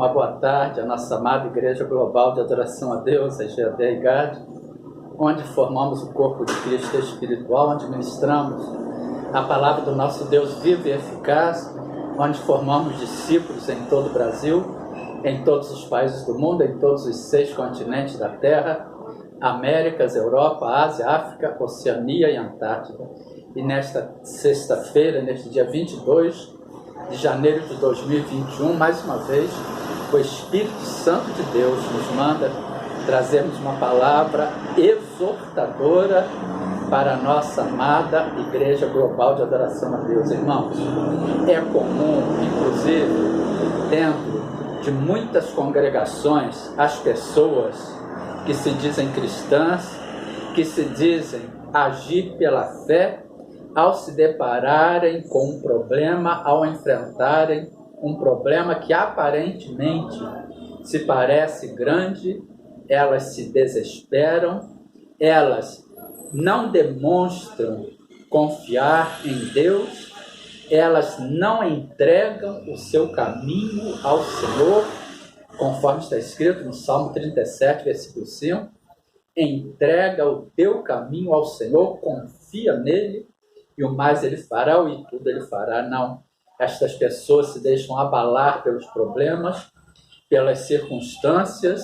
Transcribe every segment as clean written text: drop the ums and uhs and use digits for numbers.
Uma boa tarde à nossa amada Igreja Global de Adoração a Deus, a GAD, onde formamos o corpo de Cristo espiritual, onde ministramos a palavra do nosso Deus vivo e eficaz, onde formamos discípulos em todo o Brasil, em todos os países do mundo, em todos os 6 continentes da Terra, Américas, Europa, Ásia, África, Oceania e Antártida. E nesta sexta-feira, neste dia 22 de janeiro de 2021, mais uma vez, o Espírito Santo de Deus nos manda trazermos uma palavra exortadora para a nossa amada Igreja Global de Adoração a Deus. Irmãos, é comum, inclusive, dentro de muitas congregações, as pessoas que se dizem cristãs, que se dizem agir pela fé, ao se depararem com um problema, ao enfrentarem um problema que aparentemente se parece grande, elas se desesperam, elas não demonstram confiar em Deus, elas não entregam o seu caminho ao Senhor, conforme está escrito no Salmo 37, versículo 5, entrega o teu caminho ao Senhor, confia nele, e o mais ele fará, e tudo ele fará. Não, estas pessoas se deixam abalar pelos problemas, pelas circunstâncias,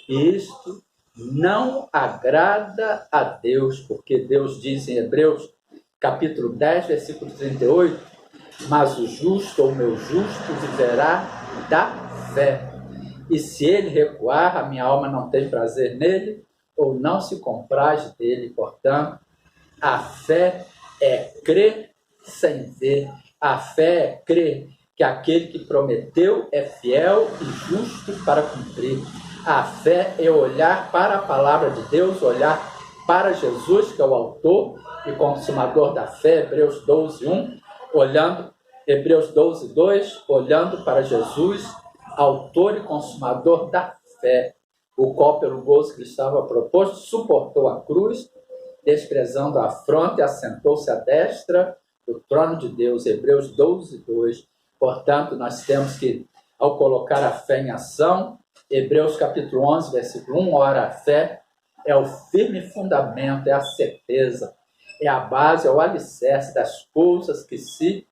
e isto não agrada a Deus, porque Deus diz em Hebreus, capítulo 10, versículo 38, mas o justo, ou meu justo, viverá da fé. E se ele recuar, a minha alma não tem prazer nele, ou não se compraz dele. Portanto, a fé é crer sem ver. A fé é crer que aquele que prometeu é fiel e justo para cumprir. A fé é olhar para a palavra de Deus, olhar para Jesus, que é o autor e consumador da fé, Hebreus 12, 1, Hebreus 12, 2, olhando para Jesus, autor e consumador da fé, o qual, pelo gozo que lhe estava proposto, suportou a cruz, desprezando a afronta, e assentou-se à destra do trono de Deus. Hebreus 12, 2. Portanto, nós temos que, ao colocar a fé em ação, Hebreus capítulo 11, versículo 1, ora, a fé é o firme fundamento, é a certeza, é a base, é o alicerce das coisas que se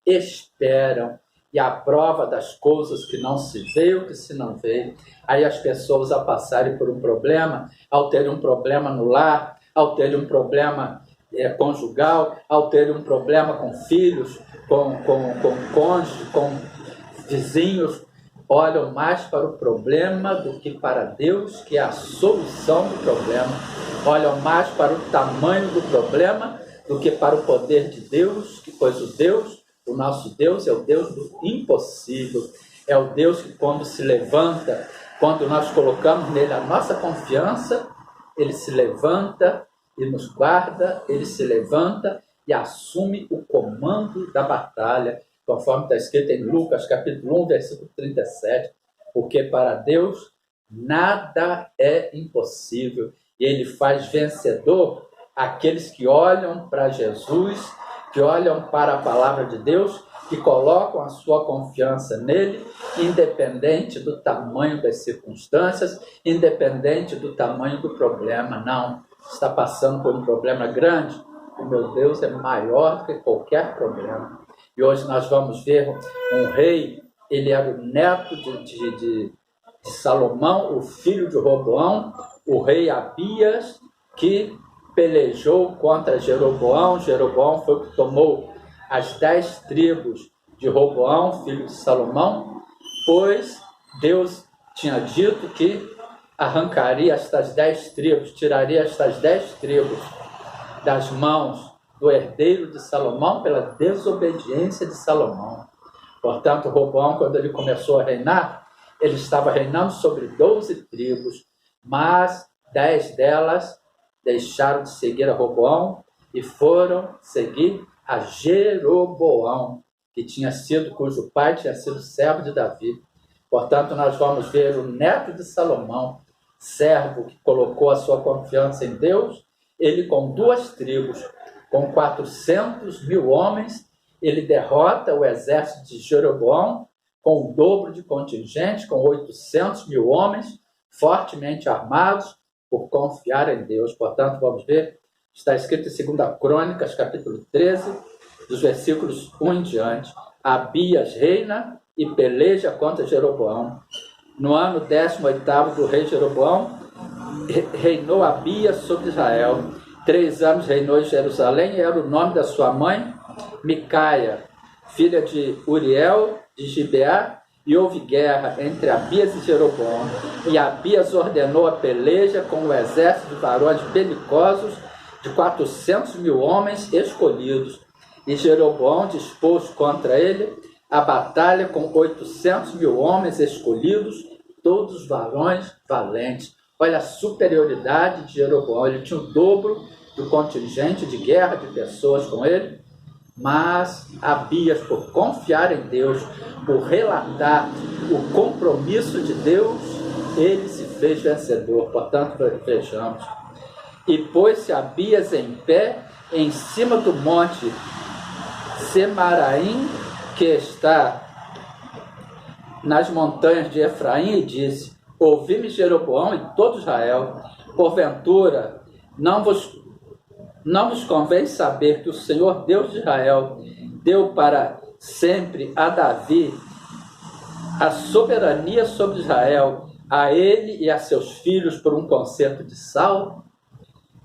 esperam, e a prova das coisas que não se vê, o que se não vê. Aí as pessoas, a passarem por um problema, ao terem um problema no lar, ao terem um problema conjugal, ao terem um problema com filhos, com cônjuge, com vizinhos, olham mais para o problema do que para Deus, que é a solução do problema. Olham mais para o tamanho do problema do que para o poder de Deus, pois o nosso Deus é o Deus do impossível. É o Deus que, quando se levanta, quando nós colocamos nele a nossa confiança, ele se levanta e nos guarda, ele se levanta e assume o comando da batalha, conforme está escrito em Lucas, capítulo 1, versículo 37, porque para Deus nada é impossível, e ele faz vencedor aqueles que olham para Jesus, que olham para a palavra de Deus, que colocam a sua confiança nele, independente do tamanho das circunstâncias, independente do tamanho do problema. Não, está passando por um problema grande, o meu Deus é maior do que qualquer problema. E hoje nós vamos ver um rei, ele era o neto de Salomão, o filho de Roboão, o rei Abias, que pelejou contra Jeroboão. Jeroboão foi o que tomou as 10 tribos de Roboão, filho de Salomão, pois Deus tinha dito que arrancaria estas 10 tribos, tiraria estas 10 tribos das mãos do herdeiro de Salomão pela desobediência de Salomão. Portanto, Roboão, quando ele começou a reinar, ele estava reinando sobre 12 tribos, mas 10 delas deixaram de seguir a Roboão e foram seguir a Jeroboão, cujo pai tinha sido servo de Davi. Portanto, nós vamos ver o neto de Salomão, servo que colocou a sua confiança em Deus, ele com 2 tribos, com 400 mil homens, ele derrota o exército de Jeroboão, com o dobro de contingente, com 800 mil homens, fortemente armados, por confiar em Deus. Portanto, vamos ver, está escrito em 2 Crônicas, capítulo 13, dos versículos 1 em diante. Abias reina e peleja contra Jeroboão. No ano 18º do rei Jeroboão, reinou Abias sobre Israel. 3 anos reinou em Jerusalém, e era o nome da sua mãe, Micaia, filha de Uriel, de Gibeá, e houve guerra entre Abias e Jeroboão. E Abias ordenou a peleja com o exército de varões belicosos de 400 mil homens escolhidos. E Jeroboão dispôs contra ele a batalha com 800 mil homens escolhidos, todos varões valentes. Olha a superioridade de Jeroboão. Ele tinha o dobro do contingente de guerra de pessoas com ele, mas Abias, por confiar em Deus, por relatar o compromisso de Deus, ele se fez vencedor. Portanto, vejamos. E pôs-se Abias em pé em cima do monte Semaraim, que está nas montanhas de Efraim, e disse: ouvi-me Jeroboão e todo Israel, porventura não vos convém saber que o Senhor Deus de Israel deu para sempre a Davi a soberania sobre Israel, a ele e a seus filhos, por um concerto de Saulo?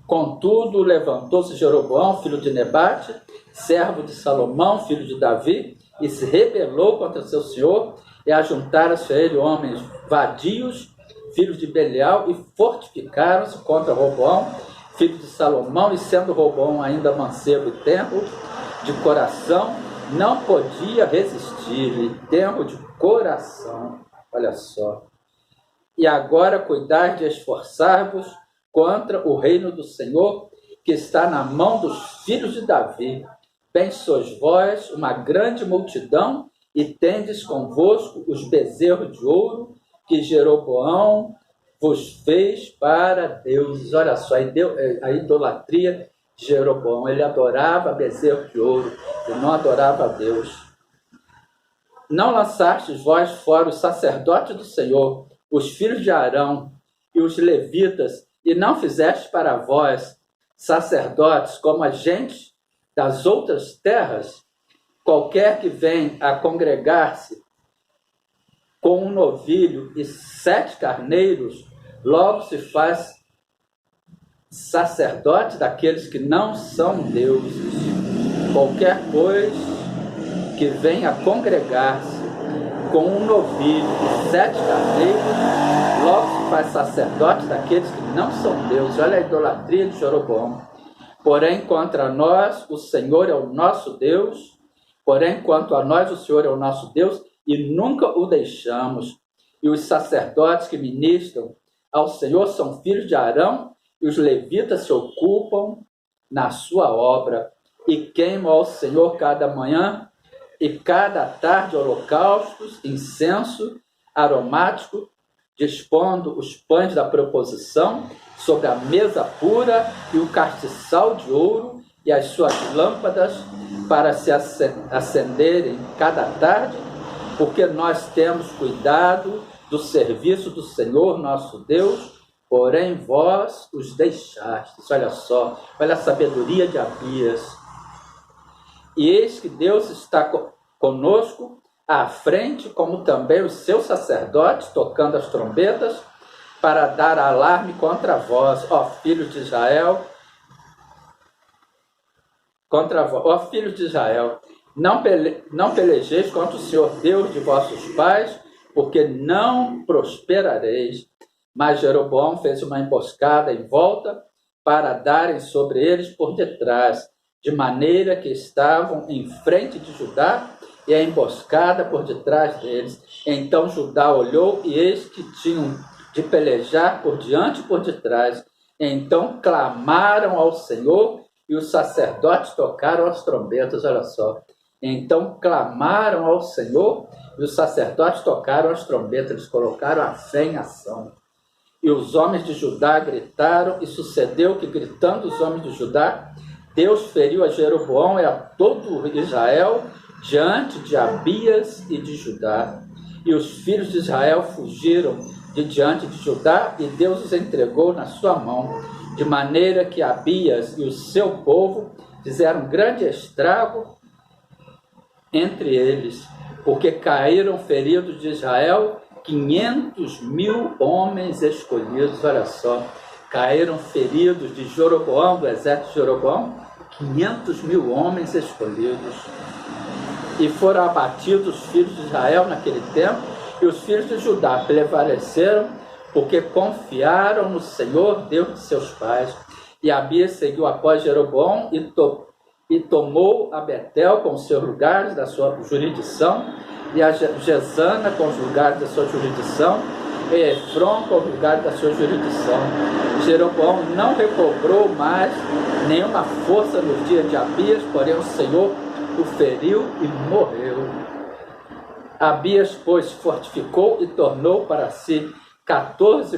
Contudo, levantou-se Jeroboão, filho de Nebate, servo de Salomão, filho de Davi, e se rebelou contra seu senhor, e ajuntaram-se a ele homens vadios, filhos de Belial, e fortificaram-se contra Roboão, filho de Salomão, e sendo Roboão ainda mancebo e tenro de coração, não podia resistir-lhe, tenro de coração. Olha só. E agora cuidai de esforçar-vos contra o reino do Senhor, que está na mão dos filhos de Davi. Bem sois vós, uma grande multidão, e tendes convosco os bezerros de ouro que Jeroboão vos fez para deuses. Olha só, a idolatria de Jeroboão. Ele adorava bezerro de ouro, ele não adorava a Deus. Não lançastes vós fora os sacerdotes do Senhor, os filhos de Arão e os levitas, e não fizeste para vós sacerdotes como a gente das outras terras? Qualquer que vem a congregar-se com um novilho e 7 carneiros, logo se faz sacerdote daqueles que não são deuses. Qualquer pois que venha a congregar-se com um novilho e 7 carneiros, logo se faz sacerdote daqueles que não são deuses. Olha a idolatria de Jeroboão. Porém, contra nós, o Senhor é o nosso Deus. Porém, quanto a nós, o Senhor é o nosso Deus, e nunca o deixamos. E os sacerdotes que ministram ao Senhor são filhos de Arão, e os levitas se ocupam na sua obra, e queimam ao Senhor cada manhã e cada tarde holocaustos, incenso aromático, dispondo os pães da proposição sobre a mesa pura e o castiçal de ouro e as suas lâmpadas para se acenderem cada tarde, porque nós temos cuidado do serviço do Senhor nosso Deus, porém vós os deixastes. Olha só, olha a sabedoria de Abias. E eis que Deus está conosco à frente, como também os seus sacerdotes, tocando as trombetas, para dar alarme contra vós, ó filhos de Israel, ó filhos de Israel, não pelejeis contra o Senhor Deus de vossos pais, porque não prosperareis. Mas Jeroboão fez uma emboscada em volta para darem sobre eles por detrás, de maneira que estavam em frente de Judá e a emboscada por detrás deles. Então Judá olhou e eis que tinham de pelejar por diante e por detrás. Então clamaram ao Senhor e os sacerdotes tocaram as trombetas. Olha só. Então clamaram ao Senhor e os sacerdotes tocaram as trombetas. Eles colocaram a fé em ação. E os homens de Judá gritaram, e sucedeu que, gritando os homens de Judá, Deus feriu a Jeroboão e a todo Israel diante de Abias e de Judá. e os filhos de Israel fugiram de diante de Judá, e Deus os entregou na sua mão, de maneira que Abias e o seu povo fizeram grande estrago entre eles, porque caíram feridos de Israel 500.000 homens escolhidos. Olha só, caíram feridos de Jeroboão, do exército de Jeroboão, 500.000 homens escolhidos. E foram abatidos os filhos de Israel naquele tempo, e os filhos de Judá prevaleceram, porque confiaram no Senhor, Deus de seus pais. E Abias seguiu após Jeroboão e tomou a Betel com os seus lugares da sua jurisdição, e a Gesana com os lugares da sua jurisdição, e Efron com os lugares da sua jurisdição. Jeroboão não recobrou mais nenhuma força nos dias de Abias, porém o Senhor o feriu e morreu. Abias, pois, fortificou e tomou para si 14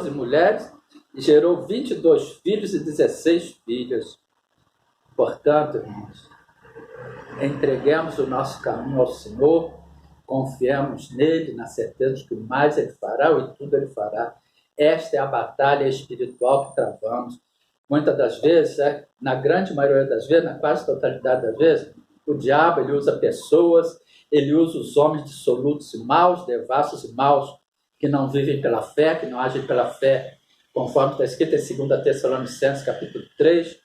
mulheres, e gerou 22 filhos e 16 filhas. Portanto, irmãos, entreguemos o nosso caminho ao Senhor, confiemos nele, na certeza de que o mais ele fará e tudo ele fará. Esta é a batalha espiritual que travamos. Muitas das vezes, na grande maioria das vezes, na quase totalidade das vezes, o diabo ele usa pessoas, ele usa os homens dissolutos e maus, devassos e maus, que não vivem pela fé, que não agem pela fé, conforme está escrito em 2 Tessalonicenses, capítulo 3,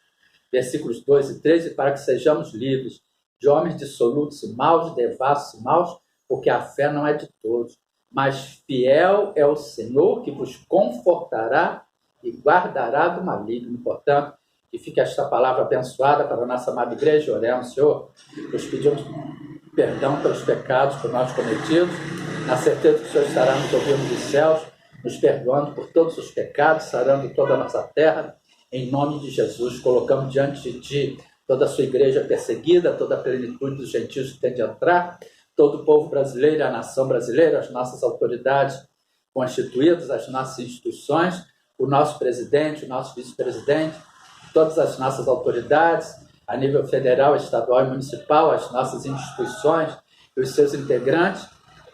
versículos 2 e 3, e para que sejamos livres de homens dissolutos e maus, devassos e maus, porque a fé não é de todos, mas fiel é o Senhor que vos confortará e guardará do maligno. Portanto, que fique esta palavra abençoada para a nossa amada igreja. Oremos, Senhor, nos pedimos perdão pelos pecados por nós cometidos, na certeza que o Senhor estará nos ouvindo dos céus, nos perdoando por todos os pecados, sarando toda a nossa terra. Em nome de Jesus, colocamos diante de Ti toda a sua igreja perseguida, toda a plenitude dos gentios que tem de entrar, todo o povo brasileiro, a nação brasileira, as nossas autoridades constituídas, as nossas instituições, o nosso presidente, o nosso vice-presidente, todas as nossas autoridades, a nível federal, estadual e municipal, as nossas instituições e os seus integrantes,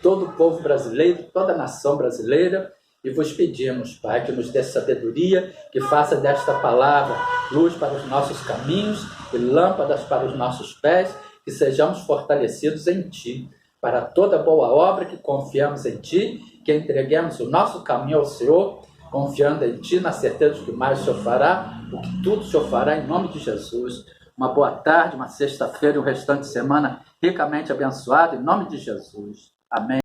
todo o povo brasileiro, toda a nação brasileira, e vos pedimos, Pai, que nos dê sabedoria, que faça desta palavra luz para os nossos caminhos e lâmpadas para os nossos pés, que sejamos fortalecidos em Ti, para toda boa obra que confiamos em Ti, que entreguemos o nosso caminho ao Senhor, confiando em Ti, na certeza de que mais o Senhor fará, o que tudo o Senhor fará, em nome de Jesus. Uma boa tarde, uma sexta-feira e o restante de semana ricamente abençoado, em nome de Jesus. Amém.